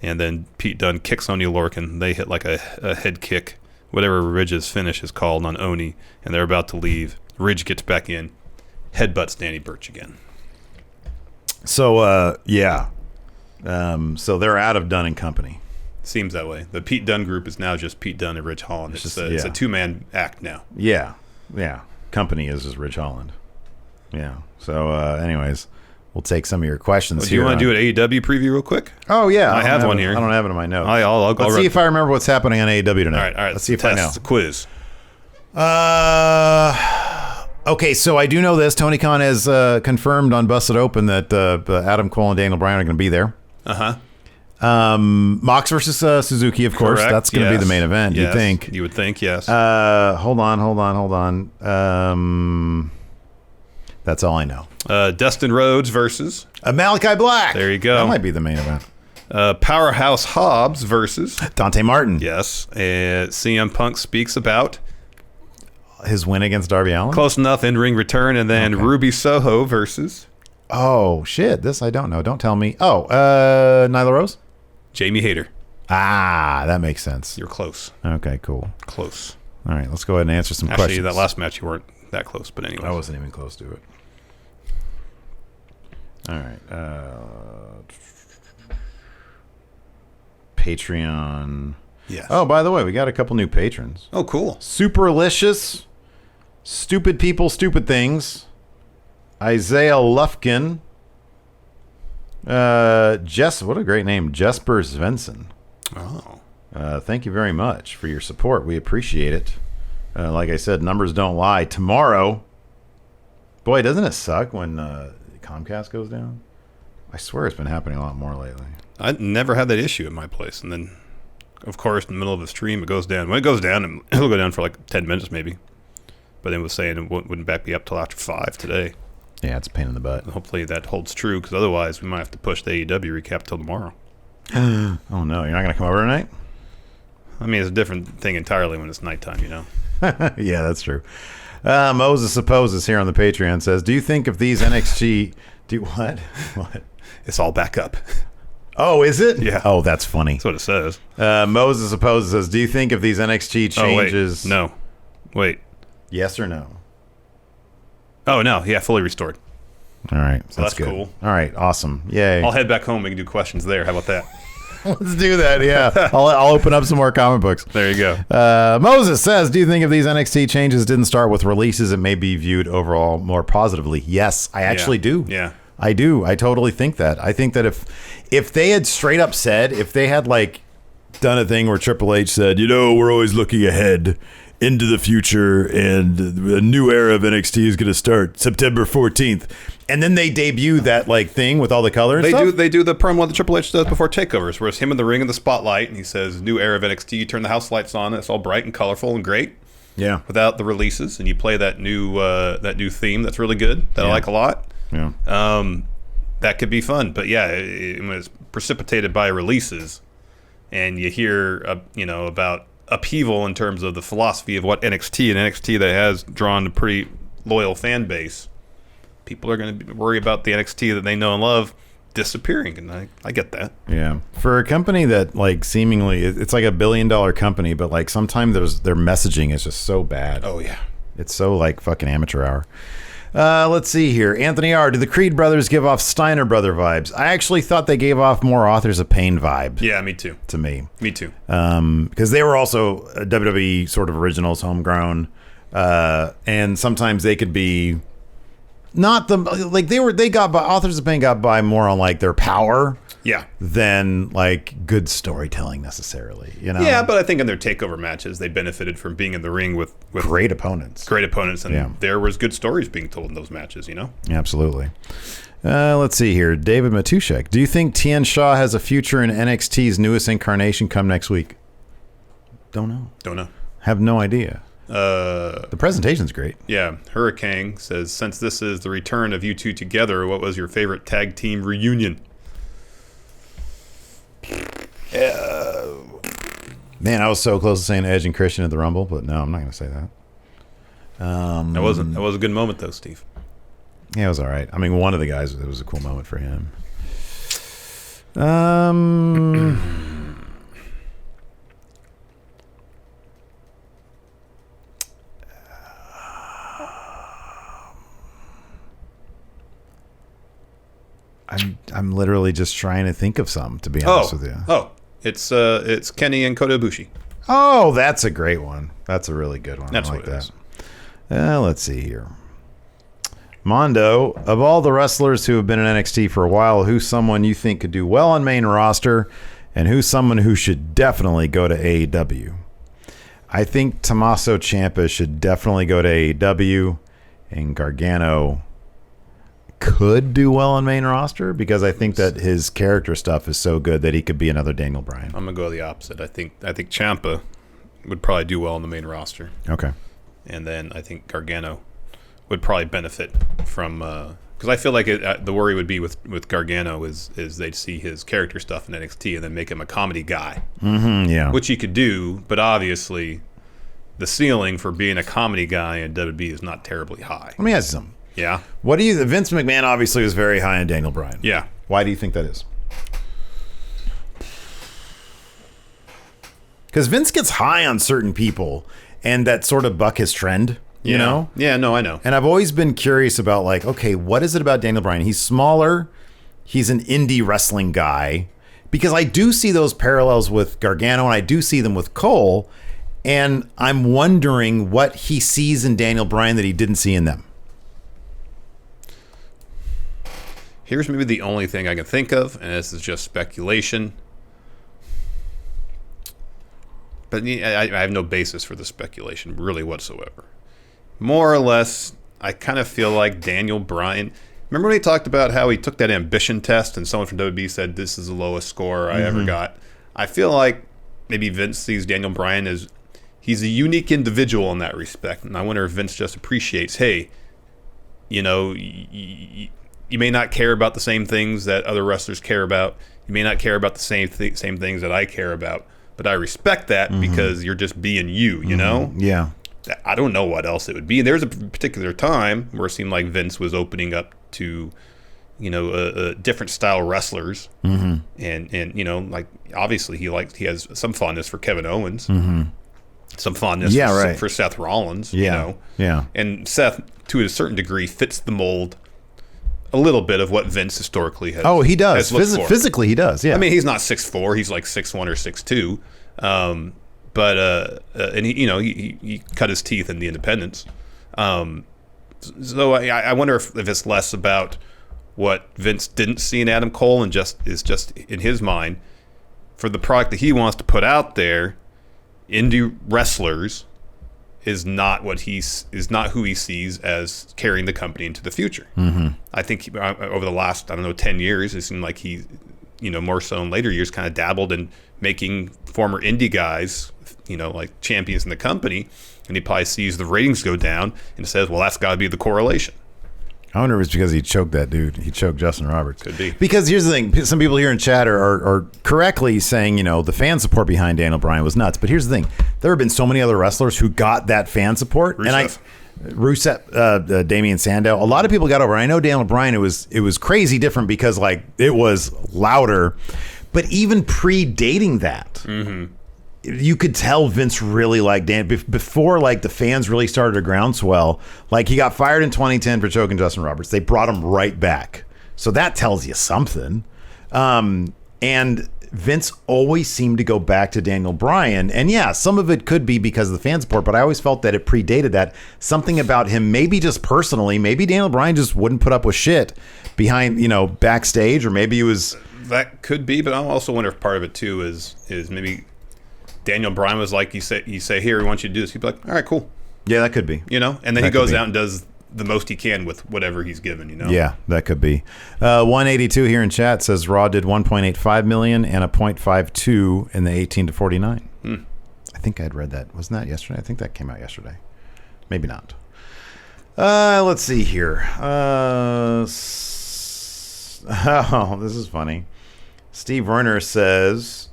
And then Pete Dunne kicks Oni Lorcan. They hit like a head kick, whatever Ridge's finish is called on Oni. And they're about to leave. Ridge gets back in, headbutts Danny Burch again. So, yeah. So they're out of Dunne and Company. Seems that way. The Pete Dunne group is now just Pete Dunne and Ridge Holland. It's a two-man act now. Yeah. Company is just Ridge Holland. Yeah. So, anyways, we'll take some of your questions Do you want to do an AEW preview real quick? Oh, yeah. I have one here. I don't have it in my notes. Let's see if I remember what's happening on AEW tonight. All right. Let's see if I know. It's a quiz. Okay, so I do know this. Tony Khan has confirmed on Busted Open that Adam Cole and Daniel Bryan are going to be there. Mox versus Suzuki, of course. Correct. That's going to be the main event, Yes. you'd think. You would think, yes. Hold on. That's all I know. Dustin Rhodes versus Malachi Black. There you go. That might be the main event. Powerhouse Hobbs versus Dante Martin. Yes. CM Punk speaks about His win against Darby Allin? close enough in-ring return, and then Ruby Soho versus Oh, shit. This I don't know. Don't tell me. Oh, Nyla Rose? Jamie Hayter. Ah, that makes sense. You're close. Okay, cool. Close. All right, let's go ahead and answer some Actually, questions. that last match you weren't that close, but anyway. I wasn't even close to it. All right. Patreon. Yes. Oh, by the way, we got a couple new patrons. Oh, cool. Superlicious. Stupid People, Stupid Things. Isaiah Lufkin. What a great name. Jesper Svensson. Oh. Thank you very much for your support. We appreciate it. Like I said, numbers don't lie. Tomorrow, boy, doesn't it suck when Comcast goes down? I swear it's been happening a lot more lately. I never had that issue at my place. And then, of course, in the middle of the stream, it goes down. When it goes down, it'll go down for like 10 minutes maybe. But then it was saying it wouldn't back me up till after 5 today. Yeah, it's a pain in the butt. Hopefully that holds true, because otherwise we might have to push the AEW recap till tomorrow. Oh, no. You're not going to come over tonight? I mean, it's a different thing entirely when it's nighttime, you know? Yeah, that's true. Moses Supposes here on the Patreon says, do you think if these NXT... What? It's all back up. Oh, is it? Yeah. Oh, that's funny. That's what it says. Moses Supposes says, do you think if these NXT changes... Oh, wait. No. Wait. Yes or no? Oh, no. Yeah, fully restored. All right. So that's good. Cool. All right. Awesome. Yay. I'll head back home. We can do questions there. How about that? Let's do that. Yeah. I'll open up some more comic books. There you go. Moses says, do you think if these NXT changes didn't start with releases, it may be viewed overall more positively? Yes, I actually do. Yeah. I do. I totally think that. I think that if they had straight up said, if they had like done a thing where Triple H said, you know, we're always looking ahead into the future and a new era of NXT is going to start September 14th. And then they debut that like thing with all the color and stuff. They do the promo that Triple H does before takeovers, where it's him in the ring in the spotlight, and he says, new era of NXT, you turn the house lights on, and it's all bright and colorful and great. Yeah. Without the releases, and you play that new theme that's really good, that I like a lot. Yeah. That could be fun. But yeah, when it's precipitated by releases, and you hear about upheaval in terms of the philosophy of what NXT that has drawn a pretty loyal fan base, people are going to worry about the NXT that they know and love disappearing, and I get that. Yeah. For a company that like seemingly it's like $1 billion company, but like sometimes their messaging is just so bad. Oh yeah. It's so like fucking amateur hour. Let's see here. Anthony R. Do the Creed brothers give off Steiner brother vibes? I actually thought they gave off more Authors of Pain vibe. Yeah, me too. To me. Me too. Because they were also WWE sort of originals, homegrown. And sometimes they could be not the, like they got by, Authors of Pain got by more on like their power. Yeah. Than like good storytelling necessarily, you know? Yeah, but I think in their takeover matches, they benefited from being in the ring with great opponents. And there was good stories being told in those matches, you know? Absolutely. Let's see here. David Matushek. Do you think Tien Shaw has a future in NXT's newest incarnation come next week? Don't know. Have no idea. The presentation's great. Yeah. Hurricane says, since this is the return of you two together, what was your favorite tag team reunion? Man, I was so close to saying Edge and Christian at the Rumble, but no, I'm not going to say that. That was a good moment, though, Steve. Yeah, it was all right. I mean, one of the guys, it was a cool moment for him. I'm literally just trying to think of some, to be honest with you. It's Kenny and Kota Ibushi. Oh, that's a great one. That's a really good one. That's I like what it that. Let's see here. Mondo, of all the wrestlers who have been in NXT for a while, who's someone you think could do well on main roster, and who's someone who should definitely go to AEW? I think Tommaso Ciampa should definitely go to AEW, and Gargano could do well on main roster because I think that his character stuff is so good that he could be another Daniel Bryan. I'm gonna go the opposite. I think Ciampa would probably do well on the main roster. Okay. And then I think Gargano would probably benefit from because I feel like the worry would be with Gargano is they'd see his character stuff in NXT and then make him a comedy guy. Mm-hmm, yeah. Which he could do, but obviously the ceiling for being a comedy guy in WWE is not terribly high. Let me ask you something. Yeah. What do you? Vince McMahon obviously was very high on Daniel Bryan. Yeah. Why do you think that is? Because Vince gets high on certain people, and that sort of buck his trend. You know? Yeah. No, I know. And I've always been curious about like, okay, what is it about Daniel Bryan? He's smaller. He's an indie wrestling guy. Because I do see those parallels with Gargano, and I do see them with Cole, and I'm wondering what he sees in Daniel Bryan that he didn't see in them. Here's maybe the only thing I can think of, and this is just speculation. But I have no basis for the speculation, really, whatsoever. More or less, I kind of feel like Daniel Bryan... Remember when he talked about how he took that ambition test and someone from WB said, this is the lowest score I ever got? I feel like maybe Vince sees Daniel Bryan as... He's a unique individual in that respect, and I wonder if Vince just appreciates, hey, you know... You may not care about the same things that other wrestlers care about. You may not care about the same things that I care about. But I respect that because you're just being you know? Yeah. I don't know what else it would be. There's a particular time where it seemed like Vince was opening up to, you know, different style wrestlers. And you know, like, obviously he has some fondness for Kevin Owens. Some fondness for Seth Rollins, you know? Yeah. And Seth, to a certain degree, fits the mold a little bit of what Vince historically has. Oh, he does. Physically, he does. Yeah. I mean, he's not 6'4", he's like 6'1" or 6'2". And he cut his teeth in the independents. So I wonder if it's less about what Vince didn't see in Adam Cole and is just in his mind for the product that he wants to put out there. Indie wrestlers is not who he sees as carrying the company into the future. I think over the last 10 years, it seemed like he, you know, more so in later years, kind of dabbled in making former indie guys, you know, like champions in the company, and he probably sees the ratings go down and says, well, that's got to be the correlation. I wonder if it's because he choked that dude. He choked Justin Roberts. Could be. Because here's the thing. Some people here in chat are correctly saying, you know, the fan support behind Daniel Bryan was nuts. But here's the thing. There have been so many other wrestlers who got that fan support. Rusev, Damian Sandow. A lot of people got over. I know Daniel Bryan, it was crazy different because, like, it was louder. But even predating that, you could tell Vince really liked Dan before, like, the fans really started a groundswell. Like, he got fired in 2010 for choking Justin Roberts. They brought him right back. So that tells you something. And Vince always seemed to go back to Daniel Bryan. And yeah, some of it could be because of the fan support, but I always felt that it predated that. Something about him, maybe just personally, maybe Daniel Bryan just wouldn't put up with shit behind, backstage, or maybe he was... That could be, but I also wonder if part of it too is maybe Daniel Bryan was like, you say, here, we want you to do this. He'd be like, all right, cool. Yeah, that could be. And then he goes out and does the most he can with whatever he's given, Yeah, that could be. 182 here in chat says Raw did 1.85 million and a 0.52 in the 18 to 49. I think I'd read that. Wasn't that yesterday? I think that came out yesterday. Maybe not. Let's see here. Oh, this is funny. Steve Werner says,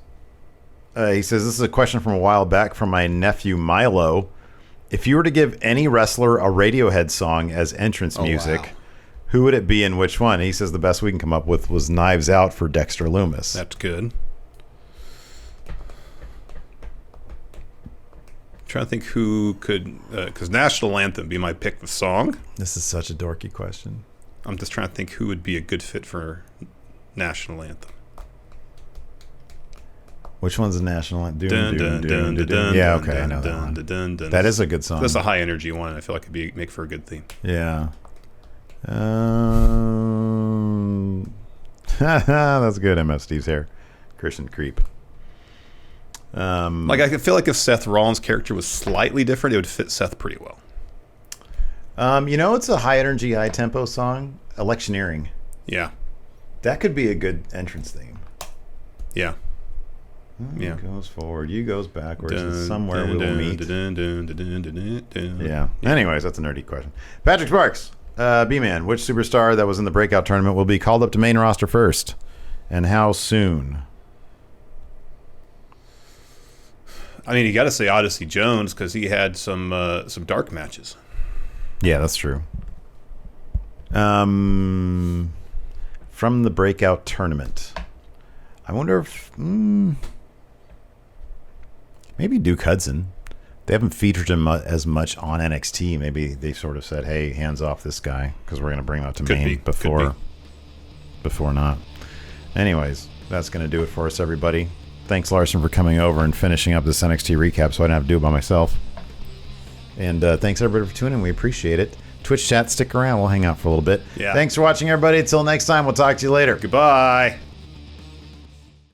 he says, this is a question from a while back from my nephew Milo. If you were to give any wrestler a Radiohead song as entrance music, who would it be and which one? He says the best we can come up with was Knives Out for Dexter Lumis. That's good. I'm trying to think who could, because National Anthem be my pick of song. This is such a dorky question. I'm just trying to think who would be a good fit for National Anthem. Which one's the national anthem? Yeah, okay, I know that one. That is a good song. That's a high energy one. I feel like it'd make for a good theme. Yeah. That's good. MS Steve's hair. Christian Creep. Like, I feel like if Seth Rollins' character was slightly different, it would fit Seth pretty well. It's a high energy, high tempo song. Electioneering. Yeah. That could be a good entrance theme. Yeah. You goes forward, you goes backwards, and somewhere we will meet. Yeah. Anyways, that's a nerdy question. Patrick Sparks, B-Man, which superstar that was in the breakout tournament will be called up to main roster first, and how soon? I mean, you got to say Odyssey Jones because he had some dark matches. Yeah, that's true. From the breakout tournament, I wonder if maybe Duke Hudson. They haven't featured him as much on NXT. Maybe they sort of said, "Hey, hands off this guy," because we're going to bring him out to main before not. Anyways, that's going to do it for us, everybody. Thanks, Larson, for coming over and finishing up this NXT recap, so I didn't have to do it by myself. And thanks, everybody, for tuning in. We appreciate it. Twitch chat, stick around. We'll hang out for a little bit. Yeah. Thanks for watching, everybody. Until next time, we'll talk to you later. Goodbye.